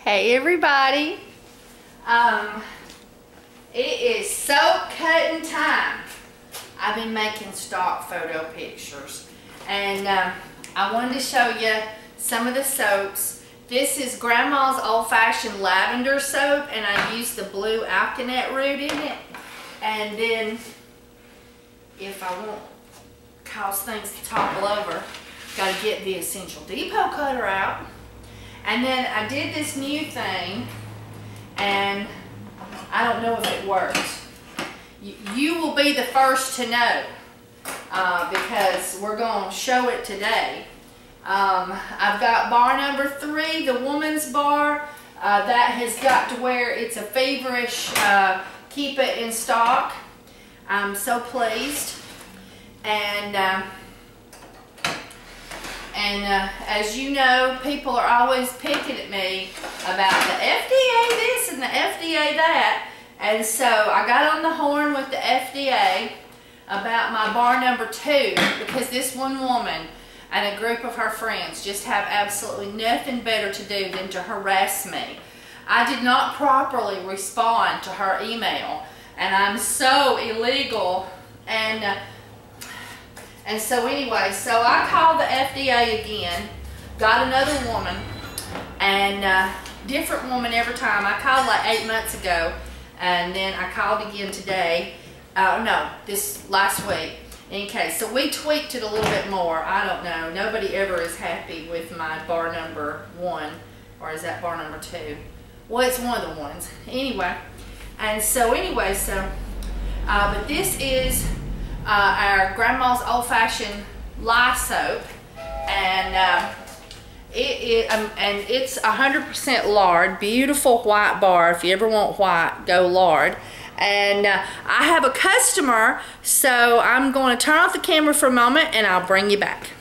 Hey everybody, it is soap cutting time. I've been making stock photo pictures and I wanted to show you some of the soaps. This is Grandma's old-fashioned lavender soap and I used the blue alkanet root in it. And then if I won't cause things to topple over, got to get the Essential Depot cutter out. And then I did this new thing, and I don't know if it works. You will be the first to know because we're going to show it today. I've got bar number 3, the woman's bar. That has got to where it's a feverish keep it in stock. I'm so pleased. And as you know, people are always picking at me about the FDA this and the FDA that. And so I got on the horn with the FDA about my bar number 2 because this one woman and a group of her friends just have absolutely nothing better to do than to harass me. I did not properly respond to her email, and I'm so illegal. And so anyway, so I called the FDA again, got another woman, and different woman every time. I called like 8 months ago, and then I called again today. No, this last week. In any case, so we tweaked it a little bit more. I don't know. Nobody ever is happy with my bar number 1, or is that bar number 2? Well, it's one of the ones. Anyway, and so anyway, but this is our Grandma's old-fashioned lye soap, and it's 100% lard, beautiful white bar. If you ever want white, go lard. And I have a customer, so I'm going to turn off the camera for a moment, and I'll bring you back.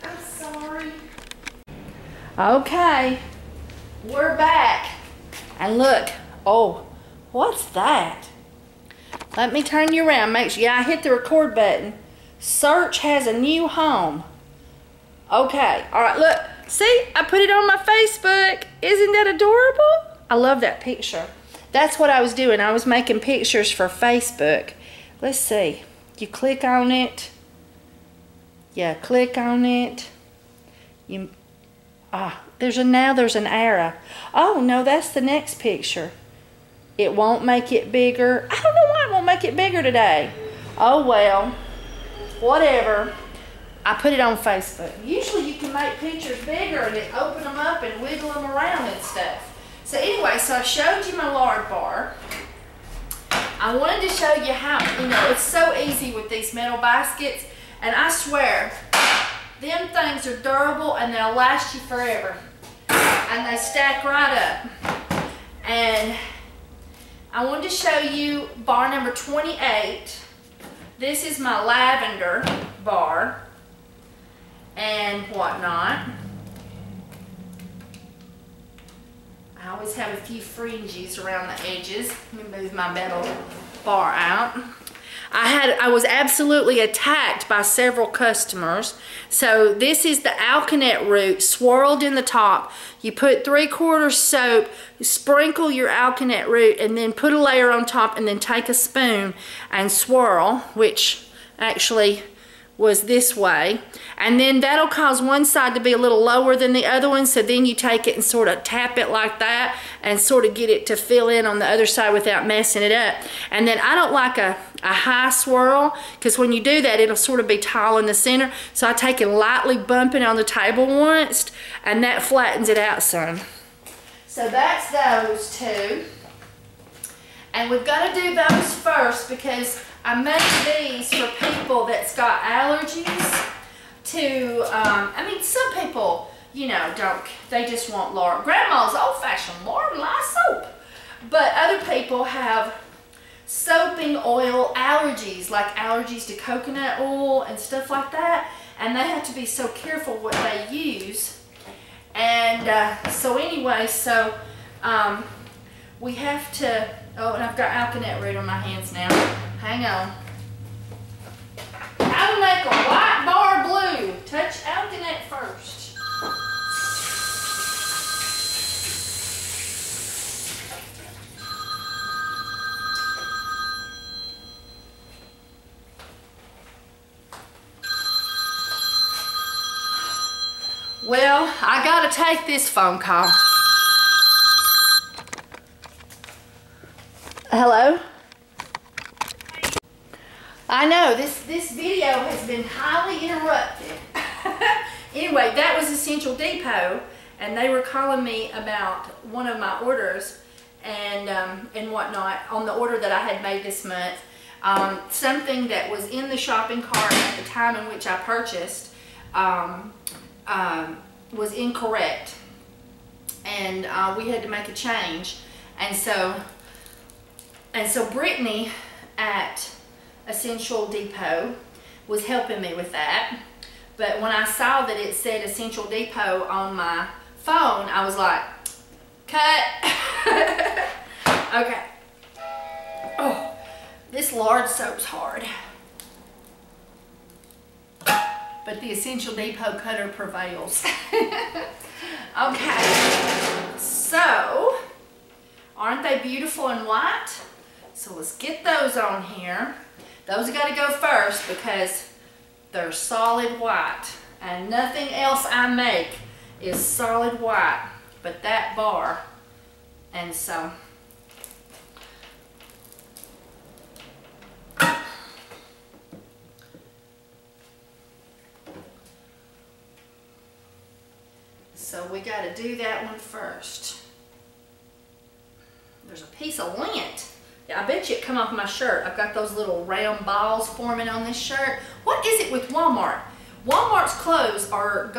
I'm sorry. Okay, we're back, and look. Oh, what's that? Let me turn you around. Make sure, yeah, I hit the record button. Search has a new home. Okay, all right, look. See, I put it on my Facebook. Isn't that adorable? I love that picture. That's what I was doing. I was making pictures for Facebook. Let's see. You click on it. Yeah, click on it. There's an arrow. Oh, no, that's the next picture. It won't make it bigger. I don't know why it won't make it bigger today. Oh well, whatever. I put it on Facebook. Usually you can make pictures bigger and then open them up and wiggle them around and stuff. So anyway, so I showed you my lard bar. I wanted to show you how, it's so easy with these metal baskets, and I swear, them things are durable and they'll last you forever. And they stack right up. And I wanted to show you bar number 28. This is my lavender bar and whatnot. I always have a few fringes around the edges. Let me move my metal bar out. I was absolutely attacked by several customers. So this is the alkanet root swirled in the top. You put 3/4 soap, sprinkle your alkanet root, and then put a layer on top, and then take a spoon and swirl, which actually was this way. And then that'll cause one side to be a little lower than the other one, so then you take it and sort of tap it like that and sort of get it to fill in on the other side without messing it up. And then I don't like a high swirl, because when you do that, it'll sort of be tall in the center. So I take and lightly bump it on the table once, and that flattens it out some. So that's those two. And we've got to do those first because I made these for people that's got allergies to, some people, they just want lard. Grandma's old-fashioned lard lye soap. But other people have soaping oil allergies, like allergies to coconut oil and stuff like that. And they have to be so careful what they use. And so anyway, we have to, and I've got alkanet root on my hands now. Hang on. How to make a white bar blue. Touch alkanet first. Well, I gotta take this phone call. Hello? I know, this video has been highly interrupted. Anyway, that was Essential Depot, and they were calling me about one of my orders and whatnot on the order that I had made this month. Something that was in the shopping cart at the time in which I purchased was incorrect, and we had to make a change. And so Brittany at Essential Depot was helping me with that. But when I saw that it said Essential Depot on my phone, I was like, cut. Okay. Oh, this lard soap's hard. But the Essential Depot cutter prevails. Okay. So, aren't they beautiful and white? So let's get those on here. Those got to go first because they're solid white. And nothing else I make is solid white but that bar. And so we got to do that one first. There's a piece of lint. Yeah, I bet you it come off my shirt. I've got those little round balls forming on this shirt. What is it with Walmart? Walmart's clothes are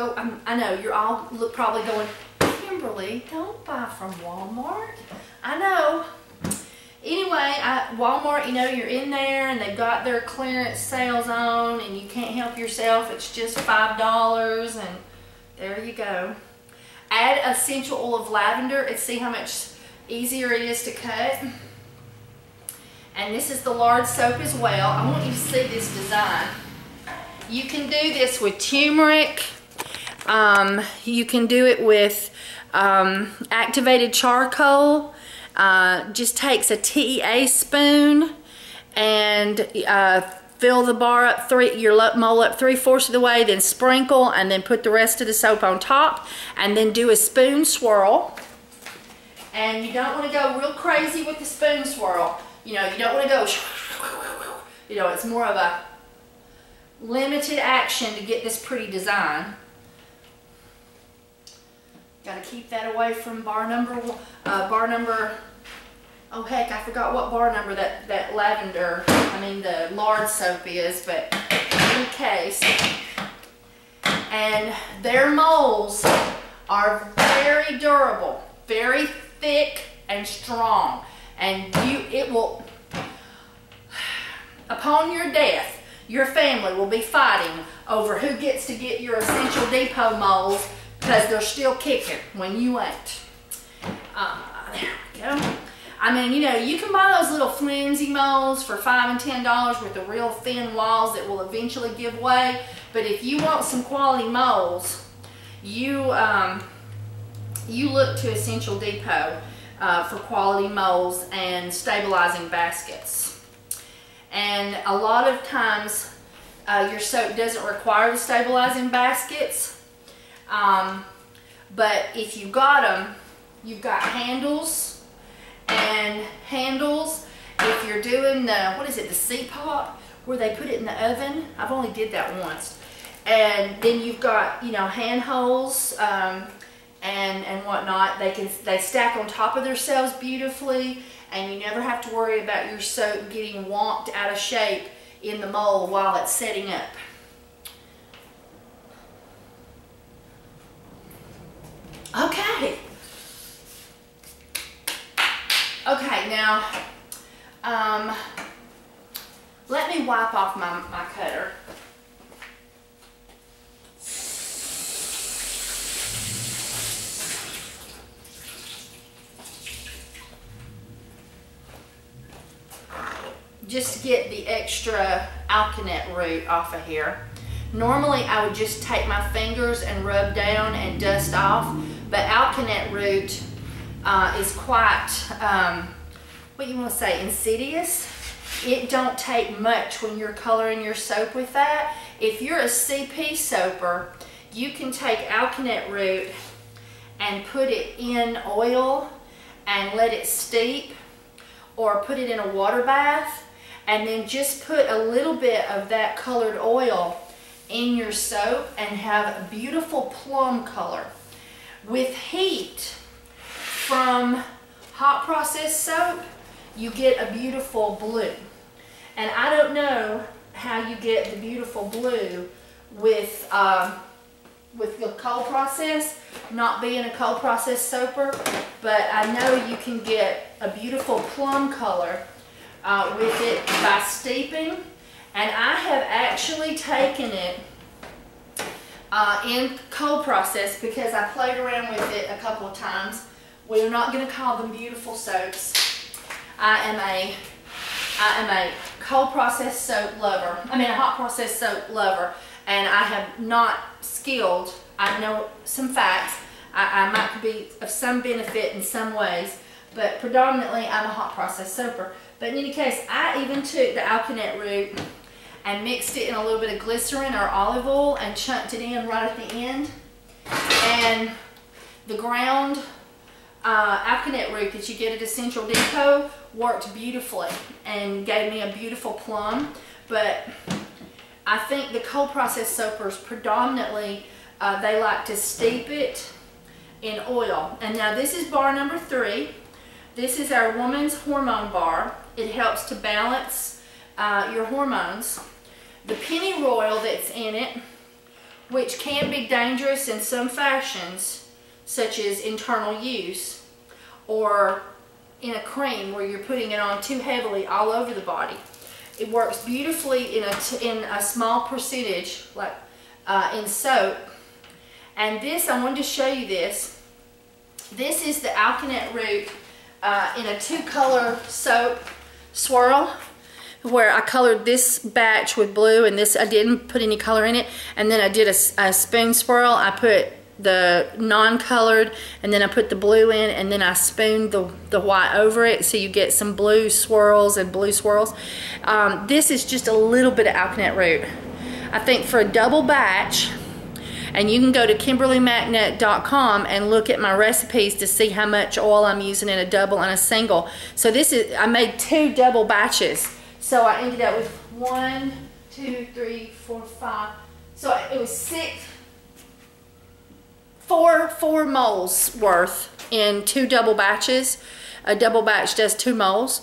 I know you're all probably going, Kimberly, don't buy from Walmart. I know. Anyway, Walmart, you know, you're in there and they've got their clearance sales on and you can't help yourself. It's just $5 and there you go. Add essential oil of lavender and see how much easier it is to cut. And this is the lard soap as well. I want you to see this design. You can do this with turmeric. You can do it with activated charcoal. Just takes a TEA spoon and fill the bar up, your mold up 3/4 of the way, then sprinkle, and then put the rest of the soap on top, and then do a spoon swirl. And you don't want to go real crazy with the spoon swirl. You know, you don't want to go, you know, it's more of a limited action to get this pretty design. Got to keep that away from bar number, oh heck, I forgot what bar number that lavender, the lard soap is, but in case. And their molds are very durable, very thick and strong. And it will, upon your death, your family will be fighting over who gets to get your Essential Depot molds because they're still kicking when you ain't. There we go. You know, you can buy those little flimsy molds for $5 and $10 with the real thin walls that will eventually give way. But if you want some quality molds, you look to Essential Depot for quality molds and stabilizing baskets. And a lot of times your soap doesn't require the stabilizing baskets, but if you got them, you've got handles. And handles, if you're doing the, what is it, the C-pot, where they put it in the oven. I've only did that once. And then you've got, you know, hand holes and whatnot. They stack on top of themselves beautifully, and you never have to worry about your soap getting wonked out of shape in the mold while it's setting up. Okay. Okay, now, let me wipe off my cutter. Just to get the extra alkanet root off of here. Normally, I would just take my fingers and rub down and dust off, but alkanet root is quite, what you want to say, insidious. It don't take much when you're coloring your soap with that. If you're a CP soaper, you can take alkanet root and put it in oil and let it steep, or put it in a water bath, and then just put a little bit of that colored oil in your soap and have a beautiful plum color. With heat from hot processed soap, you get a beautiful blue. And I don't know how you get the beautiful blue with the cold process, not being a cold process soaper, but I know you can get a beautiful plum color with it by steeping. And I have actually taken it in cold process because I played around with it a couple of times. We're not going to call them beautiful soaps. I am a cold process soap lover. I mean a hot process soap lover, and I have not skilled. I know some facts. I might be of some benefit in some ways, but predominantly I'm a hot process soaper. But in any case, I even took the alkanet root and mixed it in a little bit of glycerin or olive oil and chunked it in right at the end. And the ground alkanet root that you get at Essential Depot worked beautifully and gave me a beautiful plum. But I think the cold process soapers predominantly, they like to steep it in oil. And now this is bar number 3. This is our woman's hormone bar. It helps to balance your hormones. The pennyroyal that's in it, which can be dangerous in some fashions, such as internal use, or in a cream where you're putting it on too heavily all over the body. It works beautifully in a small percentage, like in soap. And this, I wanted to show you this. This is the alkanet root in a 2-color soap swirl, where I colored this batch with blue, and this I didn't put any color in it. And then I did a spoon swirl. I put the non-colored, and then I put the blue in, and then I spooned the white over it, so you get some blue swirls and blue swirls. This is just a little bit of alkanet root. I think for a double batch, and you can go to KimberlyMacNet.com and look at my recipes to see how much oil I'm using in a double and a single. So this is, I made 2 double batches. So I ended up with 1, 2, 3, 4, 5. So it was 4 moles worth in 2 double batches. A double batch does 2 moles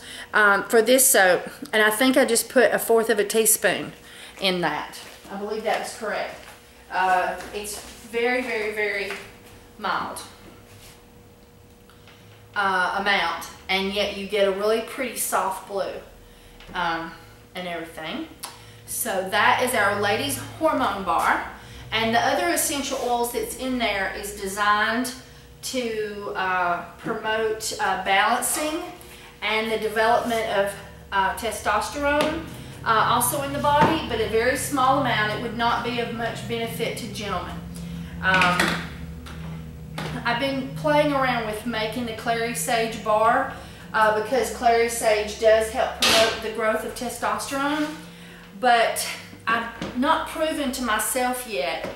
for this soap. And I think I just put 1/4 of a teaspoon in that. I believe that was correct. It's very, very, very mild amount, and yet you get a really pretty soft blue and everything. So that is our ladies hormone bar, and the other essential oils that's in there is designed to promote balancing and the development of testosterone. Also in the body, but a very small amount. It would not be of much benefit to gentlemen. I've been playing around with making the clary sage bar because clary sage does help promote the growth of testosterone, but I've not proven to myself yet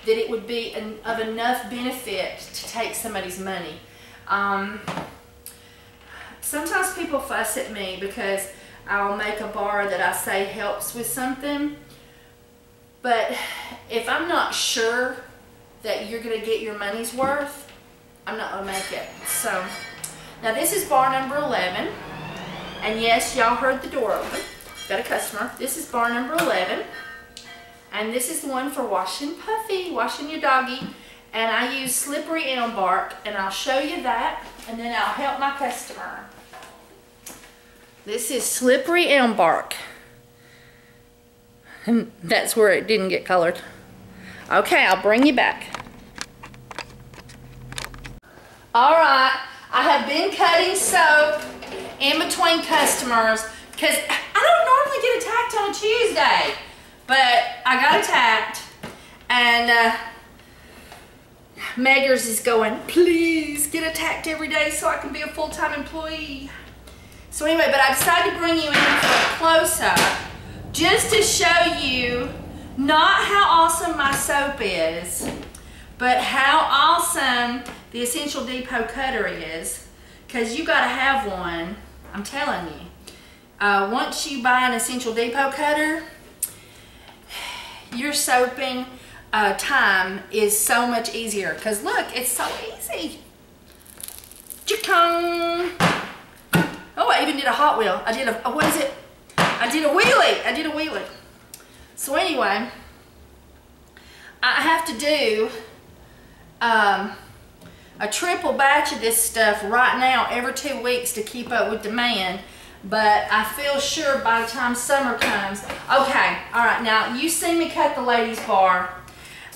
that it would be of enough benefit to take somebody's money. Sometimes people fuss at me because I'll make a bar that I say helps with something, but if I'm not sure that you're going to get your money's worth, I'm not going to make it. So now this is bar number 11, and yes, y'all heard the door open. Got a customer. This is bar number 11, and this is the one for washing Puffy, washing your doggy, and I use slippery elm bark, and I'll show you that, and then I'll help my customer. This is slippery elm bark. And that's where it didn't get colored. Okay, I'll bring you back. Alright, I have been cutting soap in between customers because I don't normally get attacked on Tuesday. But I got attacked, and Meggers is going, please get attacked every day so I can be a full-time employee. So anyway, but I decided to bring you in for a close-up just to show you not how awesome my soap is, but how awesome the Essential Depot cutter is, because you got to have one. I'm telling you. Once you buy an Essential Depot cutter, your soaping time is so much easier. Because look, it's so easy. Cha-kong! Oh, I even did a Hot Wheel. I did a, what is it? I did a wheelie. I did a wheelie. So anyway, I have to do a triple batch of this stuff right now every 2 weeks to keep up with demand. But I feel sure by the time summer comes. Okay, all right, now you see me cut the ladies bar.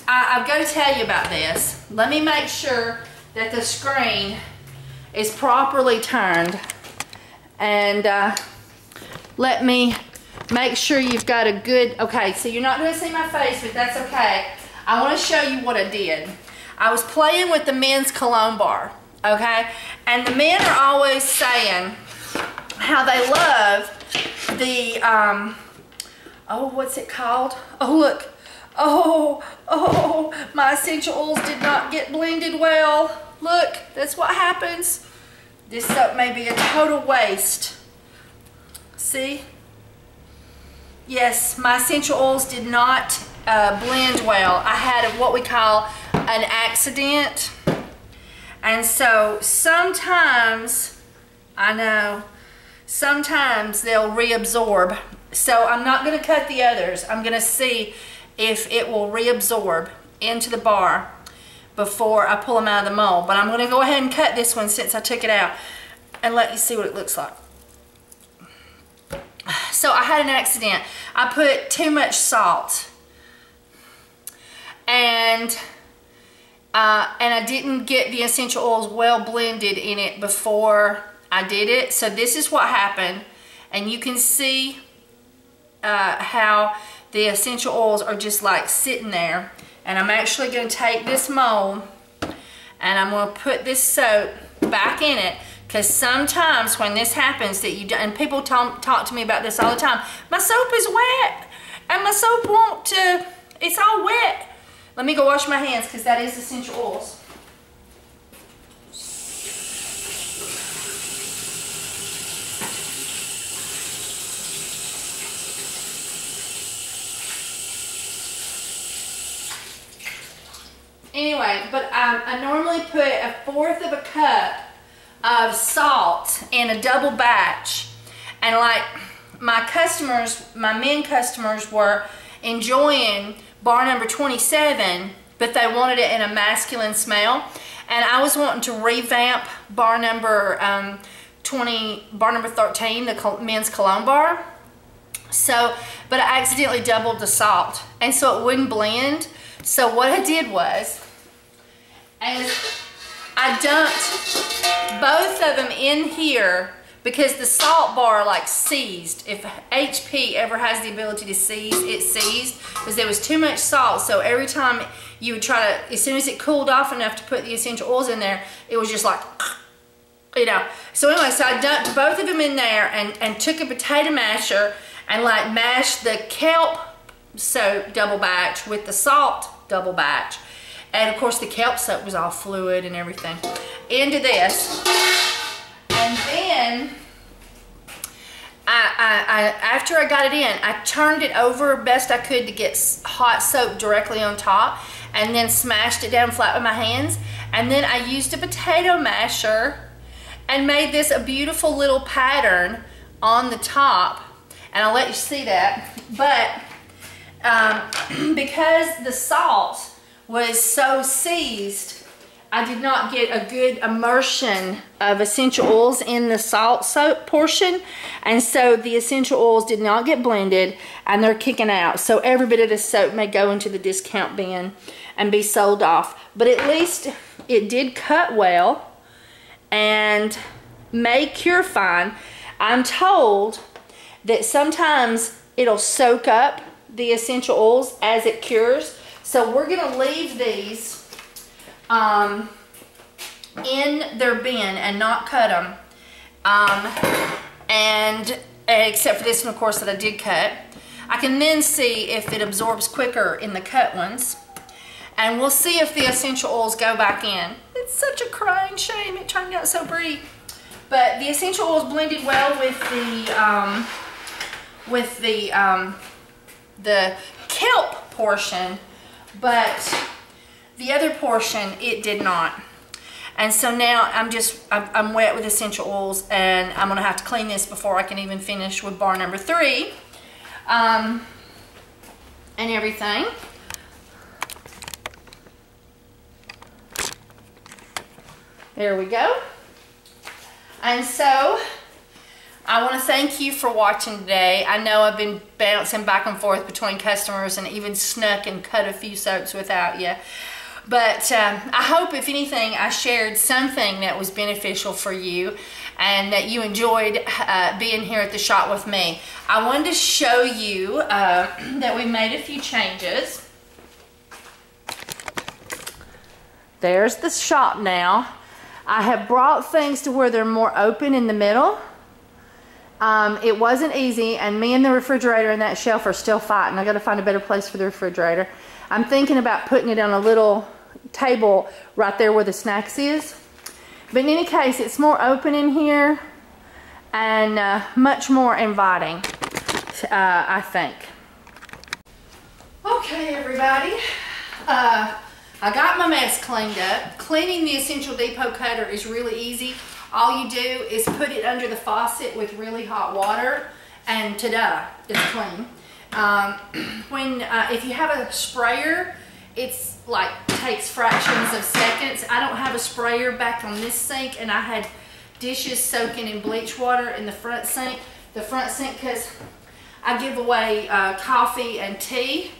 I've got to tell you about this. Let me make sure that the screen is properly turned. And let me make sure you've got a good, okay, so you're not going to see my face, but that's okay. I want to show you what I did. I was playing with the men's cologne bar, okay? And the men are always saying how they love the, oh, what's it called? Oh, look. Oh, my essential oils did not get blended well. Look, that's what happens. This soap may be a total waste. See? Yes, my essential oils did not blend well. I had what we call an accident. And so sometimes, I know, sometimes they'll reabsorb. So I'm not going to cut the others. I'm going to see if it will reabsorb into the bar before I pull them out of the mold. But I'm going to go ahead and cut this one since I took it out and let you see what it looks like. So I had an accident. I put too much salt. And I didn't get the essential oils well blended in it before I did it. So this is what happened. And you can see how the essential oils are just like sitting there. And I'm actually going to take this mold and I'm going to put this soap back in it, because sometimes when this happens that you, and people talk to me about this all the time, my soap is wet and my soap won't, it's all wet. Let me go wash my hands, because that is essential oils. Anyway, but I normally put 1/4 of a cup of salt in a double batch, and like my customers, my men customers were enjoying bar number 27, but they wanted it in a masculine smell, and I was wanting to revamp bar number 13, the men's cologne bar. So, but I accidentally doubled the salt, and so it wouldn't blend. So what I did was, as I dumped both of them in here, because the salt bar like seized. If HP ever has the ability to seize, it seized because there was too much salt. So every time you would try to, as soon as it cooled off enough to put the essential oils in there, it was just like, you know. So anyway, so I dumped both of them in there and took a potato masher and like mashed the kelp soap double batch with the salt double batch. And of course the kelp soap was all fluid and everything into this. And then after I got it in, I turned it over best I could to get hot soap directly on top, and then smashed it down flat with my hands. And then I used a potato masher and made this a beautiful little pattern on the top. And I'll let you see that. But because the salt was so seized, I did not get a good immersion of essential oils in the salt soap portion, and so the essential oils did not get blended and they're kicking out. So every bit of the soap may go into the discount bin and be sold off. But at least it did cut well and may cure fine. I'm told that sometimes it'll soak up the essential oils as it cures. So we're gonna leave these in their bin and not cut them, and except for this one, of course, that I did cut. I can then see if it absorbs quicker in the cut ones. And we'll see if the essential oils go back in. It's such a crying shame. It turned out so pretty. But the essential oils blended well with the kelp portion, but the other portion, it did not. And so now I'm wet with essential oils, and I'm gonna have to clean this before I can even finish with bar number 3 and everything. There we go. And so I want to thank you for watching today. I know I've been bouncing back and forth between customers and even snuck and cut a few soaps without you. But I hope, if anything, I shared something that was beneficial for you and that you enjoyed being here at the shop with me. I wanted to show you that we made a few changes. There's the shop now. I have brought things to where they're more open in the middle. It wasn't easy, and me and the refrigerator and that shelf are still fighting. I got to find a better place for the refrigerator. I'm thinking about putting it on a little table right there where the snacks is. But in any case, it's more open in here and much more inviting, I think. Okay, everybody. I got my mess cleaned up. Cleaning the Essential Depot cutter is really easy. All you do is put it under the faucet with really hot water, and ta-da, it's clean. If you have a sprayer, it's like takes fractions of seconds. I don't have a sprayer back on this sink, and I had dishes soaking in bleach water in the front sink. The front sink, because I give away coffee and tea.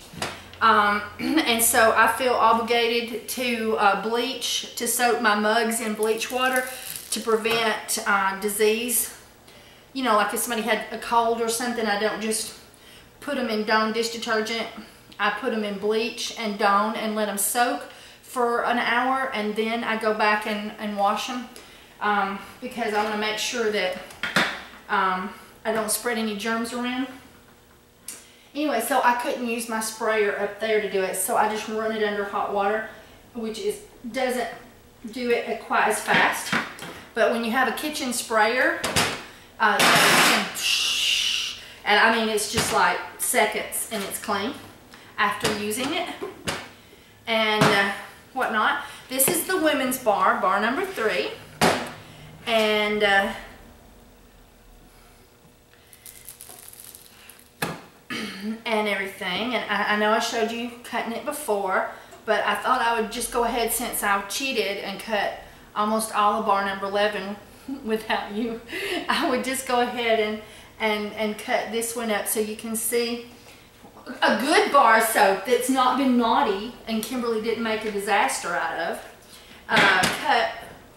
And so I feel obligated to to soak my mugs in bleach water to prevent disease. You know, like if somebody had a cold or something, I don't just put them in Dawn dish detergent. I put them in bleach and Dawn and let them soak for an hour, and then I go back and wash them because I want to make sure that I don't spread any germs around. Anyway, so I couldn't use my sprayer up there to do it, so I just run it under hot water, which doesn't do it quite as fast. But when you have a kitchen sprayer, and I mean, it's just like seconds and it's clean after using it and whatnot. This is the women's bar, bar number 3, and everything. And I know I showed you cutting it before, but I thought I would just go ahead, since I cheated and cut almost all of bar number 11 without you. I would just go ahead and cut this one up so you can see a good bar soap that's not been naughty and Kimberly didn't make a disaster out of. Cut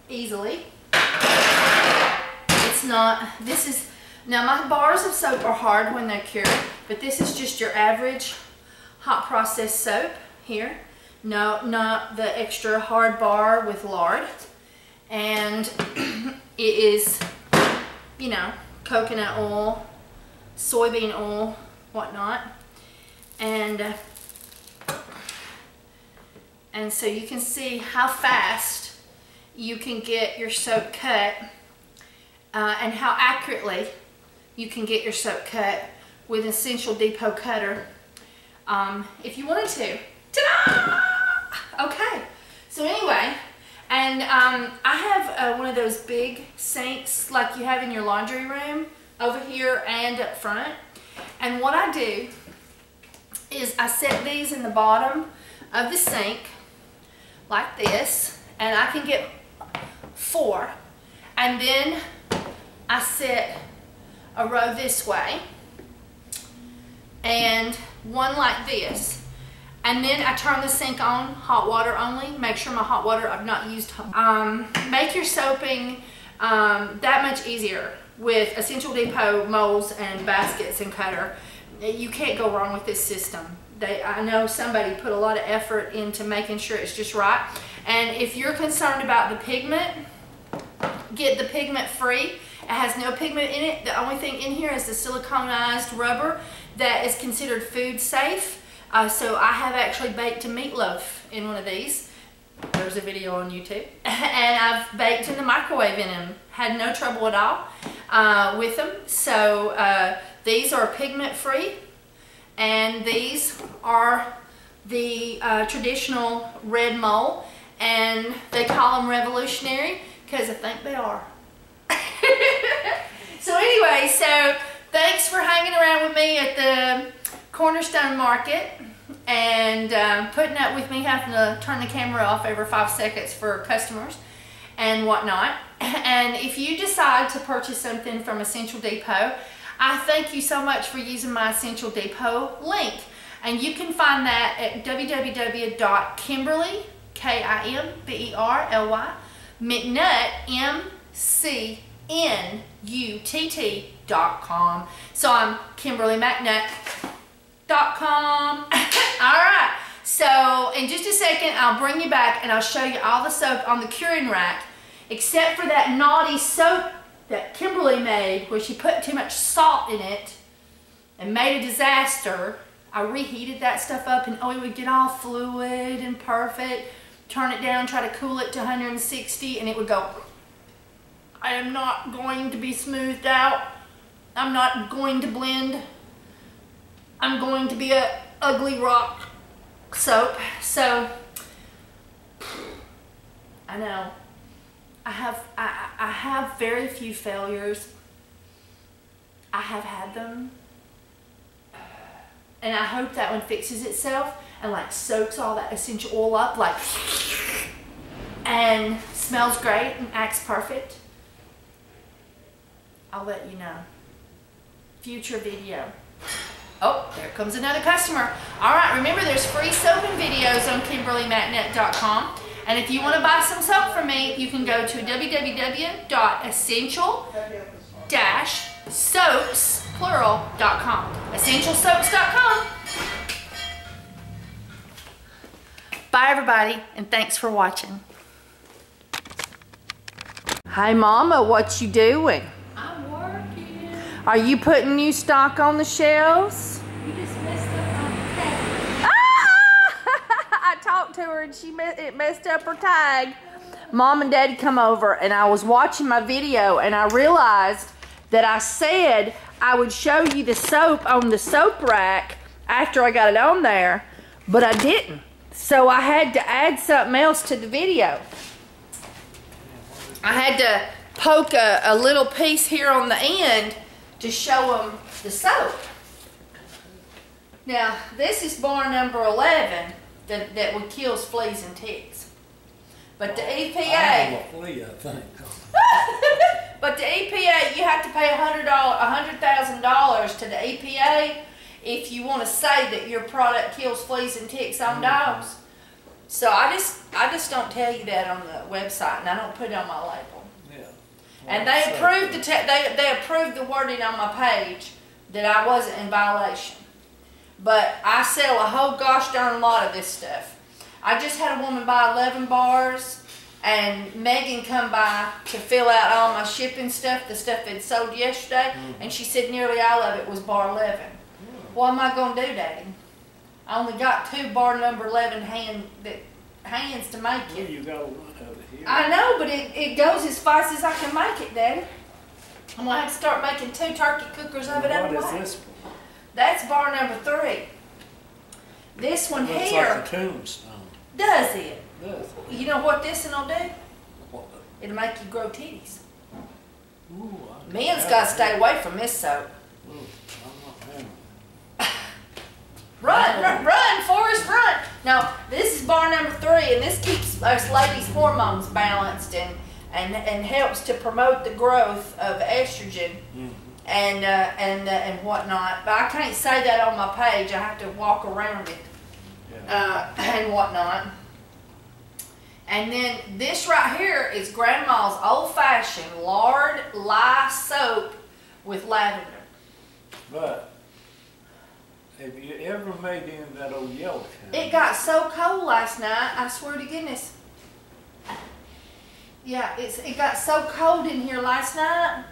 easily. It's not, this is, now my bars of soap are hard when they're cured, but this is just your average hot processed soap here. No, not the extra hard bar with lard. And it is, you know, coconut oil, soybean oil, whatnot. And so you can see how fast you can get your soap cut and how accurately you can get your soap cut with an Essential Depot cutter if you wanted to. Ta-da! Okay, so anyway, and I have one of those big sinks like you have in your laundry room over here and up front. And what I do is I set these in the bottom of the sink like this, and I can get 4. And then I set a row this way and one like this. And then I turn the sink on, hot water only. Make sure my hot water, I've not used make your soaping that much easier with Essential Depot molds and baskets and cutter. You can't go wrong with this system. I know somebody put a lot of effort into making sure it's just right. And if you're concerned about the pigment, get the pigment free. It has no pigment in it. The only thing in here is the siliconized rubber that is considered food safe. So I have actually baked a meatloaf in one of these. There's a video on YouTube. And I've baked in the microwave in them. Had no trouble at all with them. So these are pigment free. And these are the traditional red mole. And they call them revolutionary because I think they are. So anyway, so thanks for hanging around with me at the Cornerstone Market and putting up with me having to turn the camera off every 5 seconds for customers and whatnot. And if you decide to purchase something from Essential Depot, I thank you so much for using my Essential Depot link. And you can find that at www.kimberly, K-I-M-B-E-R-L-Y, McNutt, MCNUTT.com. So I'm KimberlyMcNutt.com. Alright, so in just a second I'll bring you back and I'll show you all the soap on the curing rack, except for that naughty soap that Kimberly made where she put too much salt in it and made a disaster. I reheated that stuff up and oh, it would get all fluid and perfect. Turn it down, try to cool it to 160 and it would go. I am not going to be smoothed out. I'm not going to blend. I'm going to be a ugly rock soap. So I know I have very few failures. I have had them. And I hope that one fixes itself and like soaks all that essential oil up like and smells great and acts perfect. I'll let you know. Future video. Oh, there comes another customer. All right, remember there's free soaping videos on KimberlyMcNutt.com. And if you want to buy some soap from me, you can go to www.essential-soaps.com. Essentialsoaps.com. Bye everybody, and thanks for watching. Hi Mama, what you doing? I'm working. Are you putting new stock on the shelves? You just messed up my tag. I talked to her and it messed up her tag. Mom and Daddy come over and I was watching my video and I realized that I said I would show you the soap on the soap rack after I got it on there, but I didn't. So I had to add something else to the video. I had to poke a little piece here on the end to show them the soap. Now, this is bar number 11 that would kill fleas and ticks. But the EPA... I have a flea, I think. But the EPA, you have to pay $100,000 to the EPA if you want to say that your product kills fleas and ticks on dogs. So I just don't tell you that on the website, and I don't put it on my label. Yeah. And they approved they approved the wording on my page that I wasn't in violation. But I sell a whole gosh darn lot of this stuff. I just had a woman buy 11 bars, and Megan come by to fill out all my shipping stuff, the stuff they'd sold yesterday, and she said nearly all of it was bar 11. What am I going to do, Daddy? I only got 2 bar number 11 hands to make it. Well, you got a lot of it here. I know, but it goes as fast as I can make it, Daddy. I'm going to have to start making 2 turkey cookers of it What anyway. is this for? That's bar number 3. This one Looks here, like a tombstone. does it? Does it? You know what this one will do? What? It'll make you grow titties. Ooh, I Men's got to stay away from this soap. Ooh, I'm not having it. Run, Forrest, run. Now, this is bar number 3, and this keeps us ladies' hormones balanced and helps to promote the growth of estrogen and whatnot. But I can't say that on my page. I have to walk around it and whatnot. And then this right here is Grandma's old-fashioned lard lye soap with lavender. But have you ever made any of that old yellow kind? It got so cold last night, I swear to goodness. Yeah, it got so cold in here last night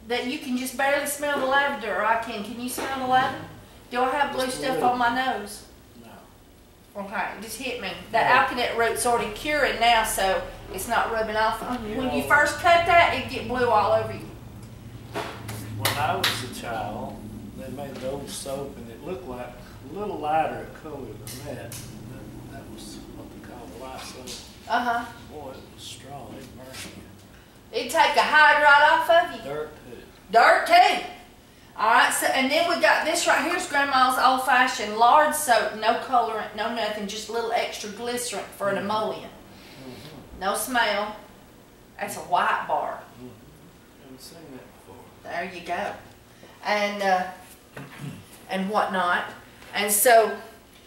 that you can just barely smell the lavender, or I can. Can you smell the lavender? Do I have blue Just a stuff little. on my nose? No. Okay, just hit me. The alkanet root's already curing now, so it's not rubbing off on you. When you first cut that, it'd get blue all over you. When I was a child, they made the old soap and it looked like a little lighter color than that. That was what they called white soap. Uh-huh. Boy, it was strong. It burned you. It'd take the hide right off of you. Dirt too. Dirt too. All right, so and then we got this right here's Grandma's old-fashioned lard soap, no colorant, no nothing, just a little extra glycerin for an emollient. No smell. That's a white bar. Haven't seen that before. There you go. And whatnot. And so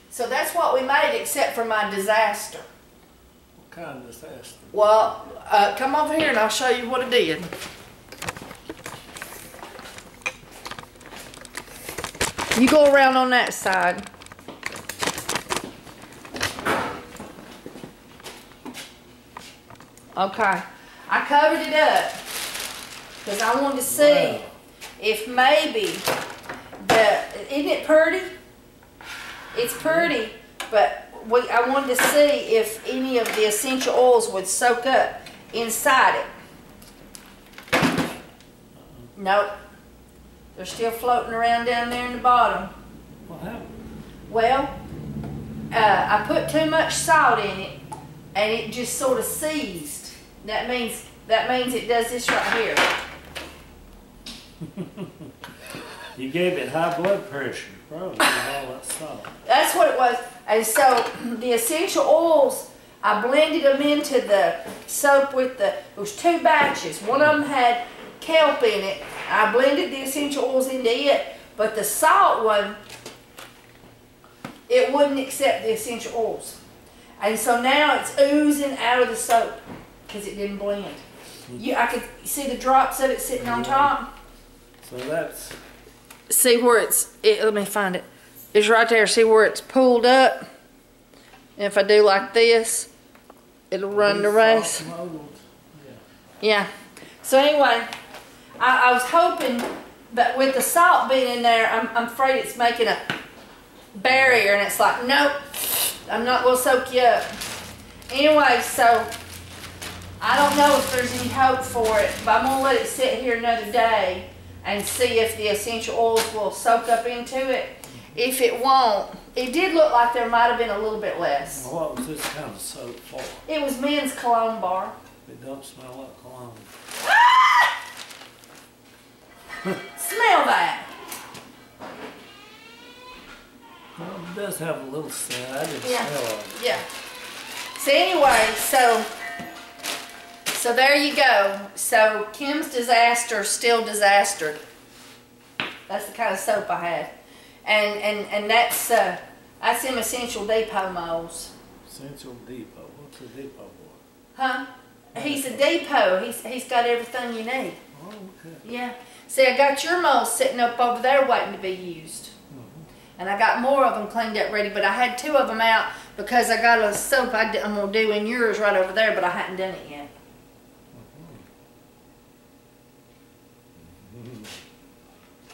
that's what we made except for my disaster. What kind of disaster? Well, come over here and I'll show you what I did. You go around on that side. Okay. I covered it up because I wanted to see if maybe isn't it pretty? It's pretty, but I wanted to see if any of the essential oils would soak up inside it. Nope. They're still floating around down there in the bottom. What happened? Well, I put too much salt in it, and it just sort of seized. That means it does this right here. You gave it high blood pressure, probably with all that salt. That's what it was. And so the essential oils, I blended them into the soap with it was 2 batches. One of them had kelp in it. I blended the essential oils into it, but the salt one, it wouldn't accept the essential oils. And so now it's oozing out of the soap because it didn't blend. I could see the drops of it sitting on top. So that's... See where let me find it. It's right there. See where it's pulled up? And if I do like this, it'll run the race. Yeah. So anyway, I was hoping that with the salt being in there, I'm afraid it's making a barrier, and it's like, nope, I'm not going to soak you up. Anyway, so I don't know if there's any hope for it, but I'm going to let it sit here another day and see if the essential oils will soak up into it. If it won't, it did look like there might have been a little bit less. Well, what was this kind of soap for? It was men's cologne bar. It don't smell like cologne. Ah! Smell that. Well, it does have a little scent. I didn't smell it. Yeah. So anyway, so there you go. So Kim's disaster, still disastered. That's the kind of soap I had. And that's them Essential Depot molds. Essential Depot. What's a depot boy? Huh? He's a depot. He's got everything you need. Oh, okay. Yeah. See, I got your molds sitting up over there waiting to be used. And I got more of them cleaned up ready, but I had 2 of them out because I got a soap I'm going to do in yours right over there, but I hadn't done it yet.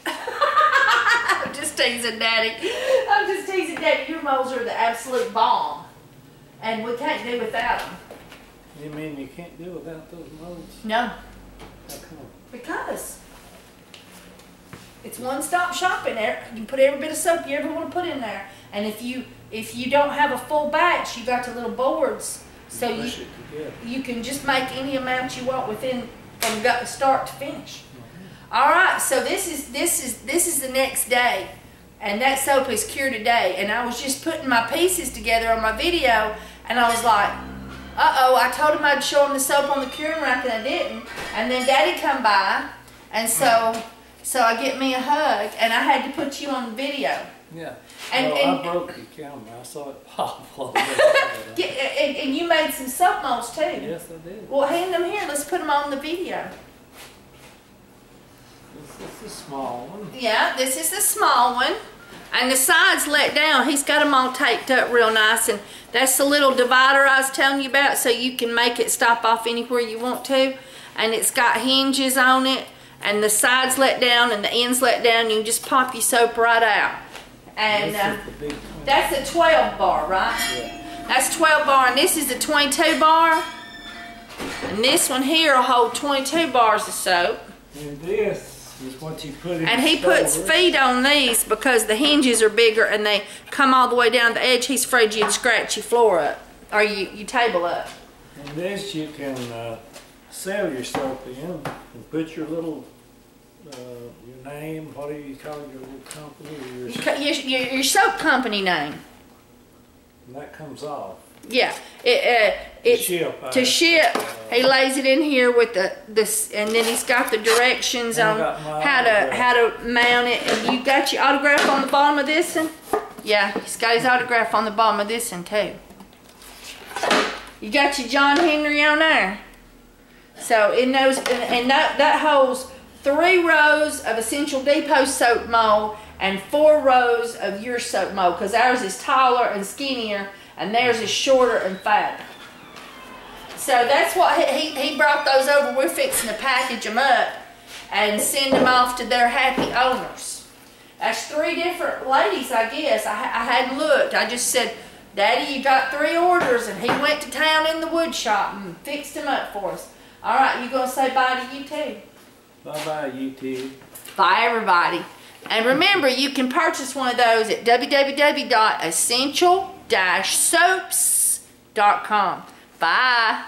I'm just teasing Daddy. I'm just teasing Daddy. Your molds are the absolute bomb. And we can't do without them. You mean you can't do without those molds? No. How come? Because it's one-stop shopping there. You can put every bit of soap you ever want to put in there. And if you don't have a full batch, you got the little boards, so you can just make any amount you want from start to finish. All right, so this is the next day, and that soap is cured today. And I was just putting my pieces together on my video, and I was like, uh-oh, I told him I'd show him the soap on the curing rack, and I didn't. And then Daddy come by, and so I get me a hug, and I had to put you on the video. Yeah. And I broke the camera. I saw it pop. And you made some soap molds too. Yes, I did. Well, hand them here. Let's put them on the video. This is the small one. Yeah, this is the small one. And the sides let down. He's got them all taped up real nice. And that's the little divider I was telling you about, so you can make it stop off anywhere you want to. And it's got hinges on it. And the sides let down and the ends let down. You can just pop your soap right out. And This is the big 20. that's a 12 bar, right? Yeah. That's 12 bar, and this is the 22 bar. And this one here will hold 22 bars of soap. And this is what you put in And the he puts stove. feet on these because the hinges are bigger and they come all the way down the edge. He's afraid you'd scratch your floor up, or you table up. And this you can sell your soap in and put your little, your name, what do you call your little company? Or Your soap company name. and that comes off. Yeah, it's Ship, to ship. He lays it in here with this, and then he's got the directions And I on got my how to mount it. And you got your autograph on the bottom of this one. Yeah, he's got his autograph on the bottom of this one too. You got your John Henry on there. So it knows, and that holds 3 rows of Essential Depot soap mold and 4 rows of your soap mold, because ours is taller and skinnier, and theirs is shorter and fatter. So that's what he brought those over. We're fixing to package them up and send them off to their happy owners. That's 3 different ladies, I guess. I hadn't looked. I just said, Daddy, you got 3 orders, and he went to town in the wood shop and fixed them up for us. All right, you gonna say bye to you too? Bye-bye, YouTube. Bye, everybody. And remember, you can purchase one of those at www.essential-soaps.com. Bye.